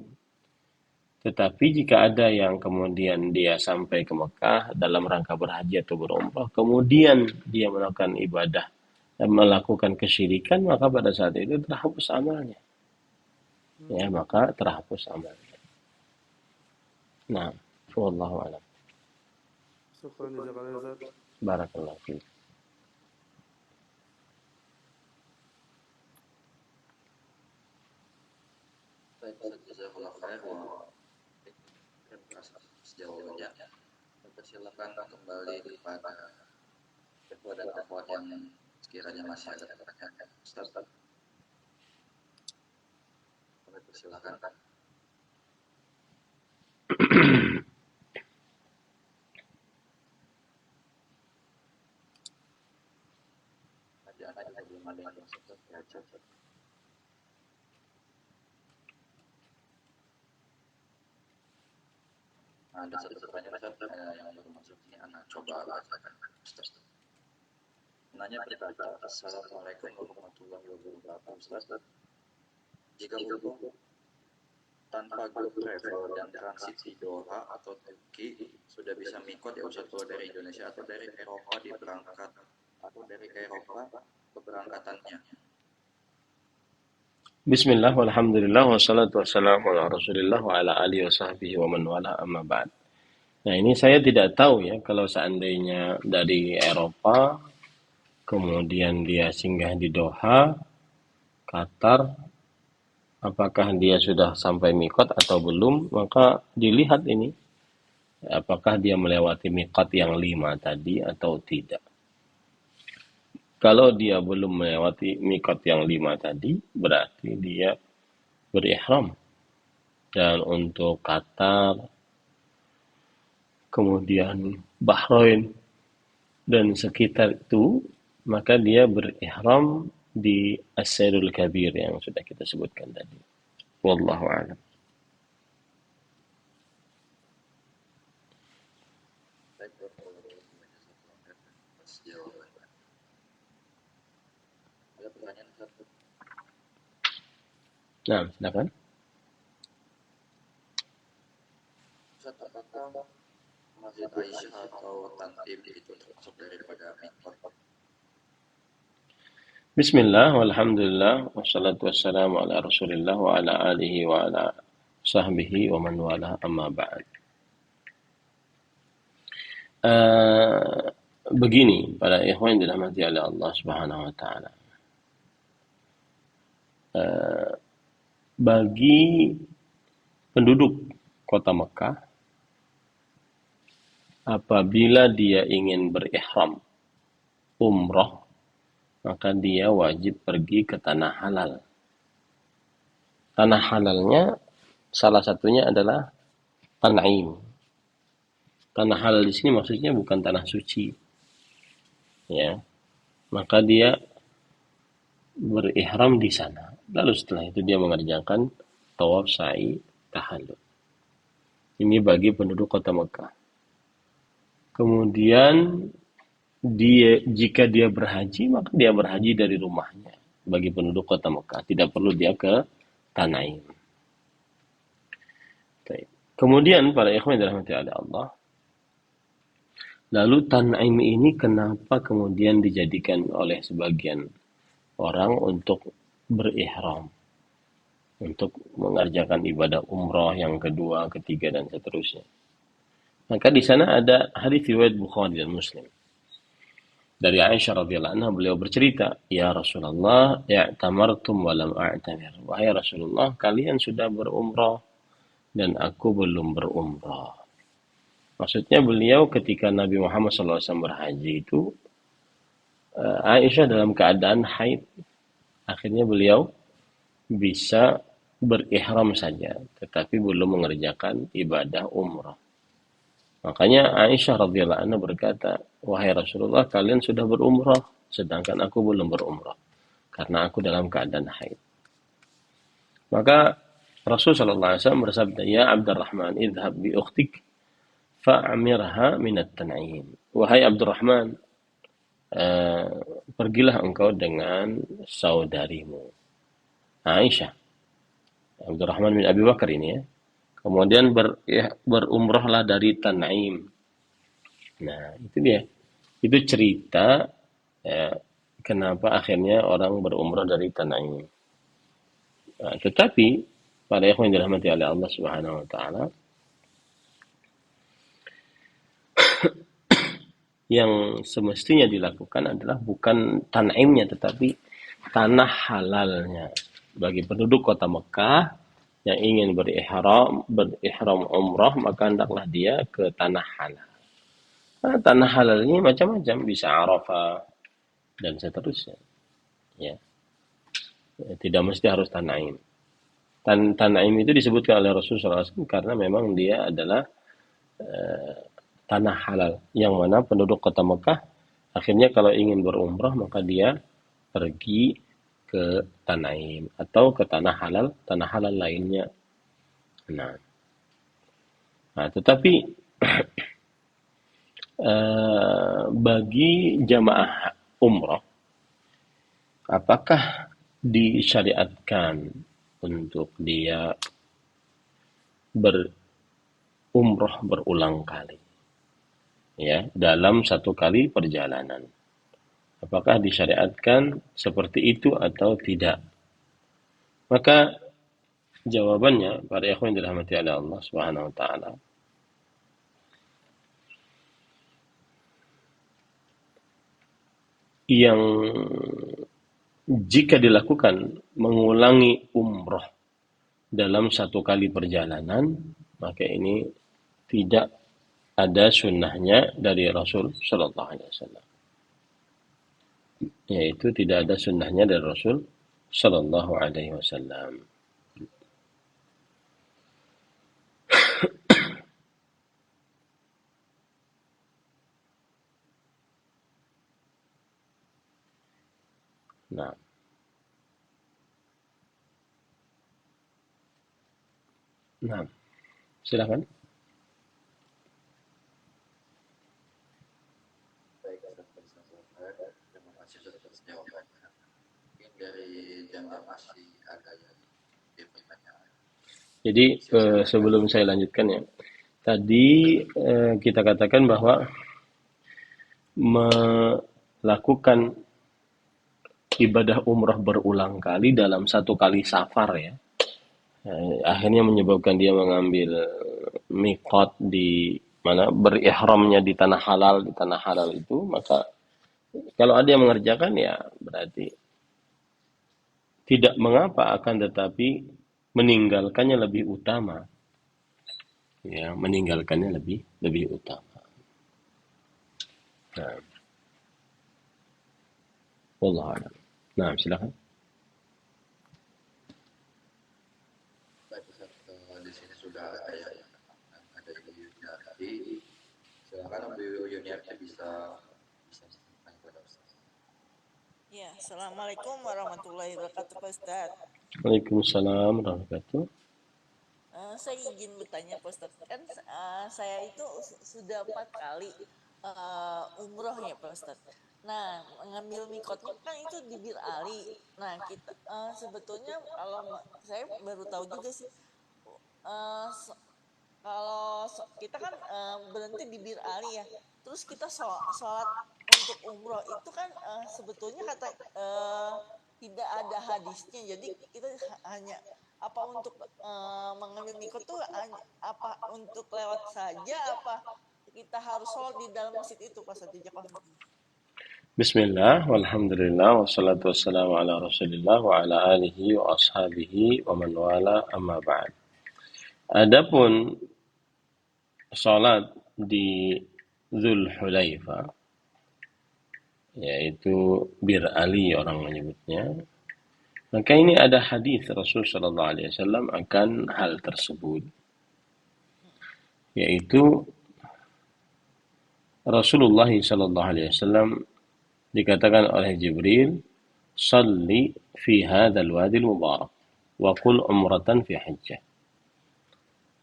Tetapi jika ada yang kemudian dia sampai ke Mekah dalam rangka berhaji atau berumrah, kemudian dia melakukan ibadah dan melakukan kesyirikan, maka pada saat itu terhapus amalnya. Ya, maka terhapus amalnya. Nah, wallahu a'lam. Syukran jazakallahu Ustaz. Barakallahu fiik. Baik, Ustaz, jazakallahu khair. Sejauh ini persilakan kembali kepada ikhwan dan akhwat yang sekiranya masih ada pertanyaan. Ustaz, persilakan. Ada belum ada yang masuk ya, Ustaz. Ada satu pertanyaan yang baru masuk ini, anak coba bacakan. Ustaz. Nanya berkata, Assalamualaikum warahmatullahi wabarakatuh. Ustaz, jika berhubung tanpa grup travel dan transit di Doha atau Turki sudah bisa mikot ya Ustaz, dari Indonesia atau dari Eropa diberangkat atau dari Eropa keberangkatannya. Bismillah, walhamdulillah, wassalatu wassalamu ala rasulillah wa ala alihi wa sahbihi wa man wala amma ba'd. Nah, ini saya tidak tahu ya, kalau seandainya dari Eropa, kemudian dia singgah di Doha, Qatar, apakah dia sudah sampai mikot atau belum, maka dilihat ini, apakah dia melewati mikot yang 5 tadi atau tidak. Kalau dia belum melewati mikot yang 5 tadi, berarti dia berihram. Dan untuk Qatar, kemudian Bahrain, dan sekitar itu, maka dia berihram di As-Sayrul Kabir yang sudah kita sebutkan tadi. Wallahu a'lam. Nah, silakan. Ustaz, apakah Masjid Aisyah atau Tan'im itu termasuk daripada mikot? Bismillah, walhamdulillah, wassalatu wassalamu ala rasulillah wa ala alihi wa ala sahbihi wa man wala amma ba'd. Begini, para ikhwan yang dirahmati oleh Allah Subhanahu wa taala. Bagi penduduk kota Mekah, apabila dia ingin berihram umrah, maka dia wajib pergi ke tanah halal. Tanah halalnya salah satunya adalah Tan'im. Tanah halal di sini maksudnya bukan tanah suci. Ya. Maka dia berihram di sana. Lalu setelah itu dia mengerjakan tawaf sa'i tahallul. Ini bagi penduduk kota Mekah. Kemudian jika dia berhaji, maka dia berhaji dari rumahnya. Bagi penduduk kota Mekah, tidak perlu dia ke Tan'im. Kemudian para ikhwan dirahmati oleh Allah, lalu Tan'im ini kenapa kemudian dijadikan oleh sebagian orang untuk berihram? untuk mengerjakan ibadah umroh yang kedua, ketiga, dan seterusnya. Maka di sana ada hadis riwayat Bukhari dan Muslim. Dari Aisyah radhiyallahu anha, beliau bercerita, "Ya Rasulullah, i'tamartum wa lam a'tamir." Wahai Rasulullah, kalian sudah berumrah dan aku belum berumrah. Maksudnya beliau ketika Nabi Muhammad SAW berhaji itu, Aisyah dalam keadaan haid. Akhirnya beliau bisa berihram saja, tetapi belum mengerjakan ibadah umrah. Makanya Aisyah radhiyallahu anha berkata, "Wahai Rasulullah, kalian sudah berumrah, sedangkan aku belum berumrah, karena aku dalam keadaan haid." Maka Rasul sallallahu alaihi wasallam bersabda, "Ya Abdurrahman, idhhab bi ukhtik fa'amirha minat tan'im." Wahai Abdurrahman, pergilah engkau dengan saudarimu Aisyah. Abdurrahman bin Abi Bakar ini ya. Kemudian berumrahlah dari Tan'im. Nah, itu dia. Itu cerita ya, kenapa akhirnya orang berumrah dari Tan'im. Nah, tetapi pada ikhwan yang dirahmati oleh Allah Subhanahu wa taala, yang semestinya dilakukan adalah bukan Tan'imnya tetapi tanah halalnya. Bagi penduduk kota Mekah yang ingin berihram umrah, maka hendaklah dia ke tanah halal. Nah, tanah halal ini macam-macam, bisa Arafah dan seterusnya. Ya, tidak mesti harus Tan'im. Tan'im itu disebutkan oleh Rasulullah SAW karena memang dia adalah tanah halal, yang mana penduduk kota Mekah akhirnya kalau ingin berumrah maka dia pergi ke Tan'im atau ke tanah halal lainnya. Nah, tetapi bagi jamaah umrah, apakah disyariatkan untuk dia berumrah berulang kali, ya, dalam satu kali perjalanan? Apakah disyariatkan seperti itu atau tidak? Maka jawabannya, para ikhwan yang dirahmati oleh Allah Subhanahu wa taala, yang jika dilakukan mengulangi umroh dalam satu kali perjalanan, maka ini tidak ada sunnahnya dari Rasul Sallallahu Alaihi Wasallam. Yaitu tidak ada sunnahnya dari Rasul Sallallahu Alaihi Wasallam. Nah, silakan. Baik, terima kasih sudah atas jawabannya. Mungkin dari jamaah masih ada yang bertanya. Jadi sebelum saya lanjutkan ya, tadi kita katakan bahwa melakukan ibadah umrah berulang kali dalam satu kali safar ya, akhirnya menyebabkan dia mengambil miqat di mana berihramnya di tanah halal itu, maka kalau ada yang mengerjakan ya berarti tidak mengapa, akan tetapi meninggalkannya lebih utama. Ya, meninggalkannya lebih utama. Nah, wallahu a'lam. Nah, silakan. Baik, di sini sudah ada yang ada Ibu Yuniarti. Silakan Ibu Yuniarti bisa menyampaikan kepada Ustaz. Ya, Assalamualaikum warahmatullahi wabarakatuh, Pak Ustadz. Waalaikumsalam warahmatullahi wabarakatuh. Saya izin bertanya, Pak Ustadz. Kan saya itu sudah 4 kali umroh ya, Pak Ustadz. Nah, mengambil mikotnya kan itu di Bir Ali. Nah, kita sebetulnya kalau saya baru tahu juga sih, kalau kita kan berhenti di Bir Ali ya. Terus kita sholat untuk umroh itu kan sebetulnya kata tidak ada hadisnya. Jadi kita hanya apa untuk mengambil mikot tuh apa untuk lewat saja, apa kita harus sholat di dalam masjid itu Pak Ustadz? Bismillah, walhamdulillah, wassalatu wassalamu ala rasulillah wa ala alihi wa ashabihi wa man wala amma ba'd. Adapun salat di Dzul Hulaifah, yaitu Bir Ali orang menyebutnya, maka ini ada hadis Rasul sallallahu alaihi wasallam akan hal tersebut, yaitu Rasulullah sallallahu alaihi wasallam dikatakan oleh Jibril, "Shalli fi hadzal wadi al-mubarak wa qul umratan fi hajjah."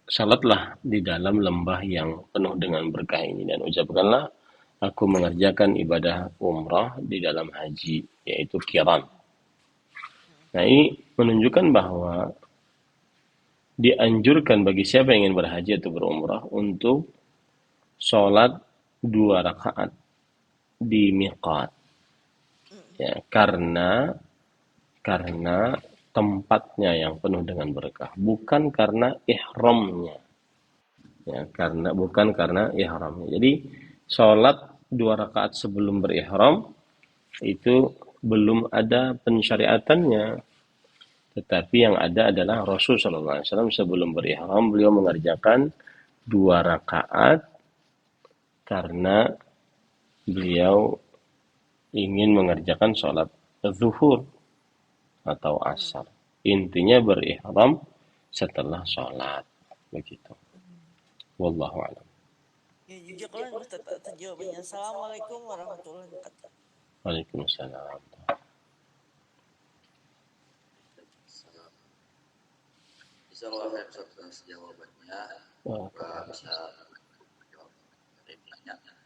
Salatlah di dalam lembah yang penuh dengan berkah ini dan ucapkanlah, aku mengerjakan ibadah umrah di dalam haji, yaitu qiran. Nah, ini menunjukkan bahwa dianjurkan bagi siapa yang ingin berhaji atau berumrah untuk sholat 2 rakaat di miqat. Ya, karena tempatnya yang penuh dengan berkah, bukan karena ihramnya. Ya, bukan karena ihramnya. Jadi sholat 2 rakaat sebelum berihram itu belum ada pensyariatannya. Tetapi yang ada adalah Rasul sallallahu alaihi wasallam sebelum berihram beliau mengerjakan 2 rakaat karena beliau ingin mengerjakan sholat zuhur atau asar. Intinya berihram setelah sholat. Begitu. Wallahu a'lam. Ya, jazakallah Ustaz atas jawabannya. Assalamualaikum warahmatullahi wabarakatuh. Waalaikumsalam. Bisa kalau saya bisa jawabannya, bisa menjawab pertanyaan.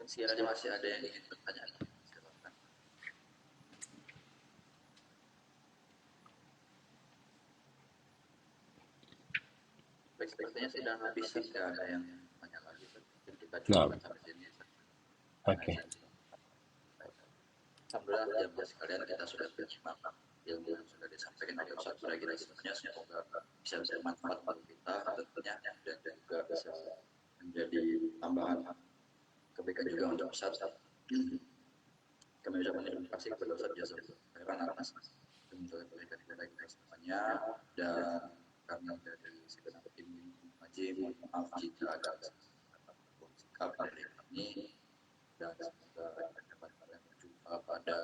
Sekiranya masih ada yang ingin bertanya, silakan. Baik, sepertinya sudah habis, tidak ada yang tanya lagi. Kita coba sampai sini. Oke. Alhamdulillah, jamaah sekalian, kita sudah menyimak ilmu yang sudah disampaikan oleh Ustaz Suragita. Sebenarnya semoga bisa bermanfaat bagi kita tentunya, dan juga bisa menjadi tambahan kebaikan juga untuk Ustaz. Kami ucapkan terima kasih kepada Ustaz Jazakallahu atas kebaikan kita semuanya, dan kami dari segenap tim Majid, maaf jika ada sikap dari kami, dan semoga dapat berjumpa pada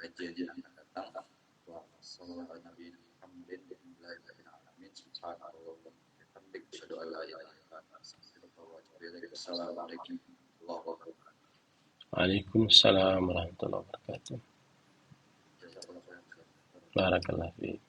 kajian yang akan datang. Wassalamualaikum warahmatullahi wabarakatuh. Assalamualaikum warahmatullahi wabarakatuh. Waalaikumsalam warahmatullahi wabarakatuh. Barakallahu fiik.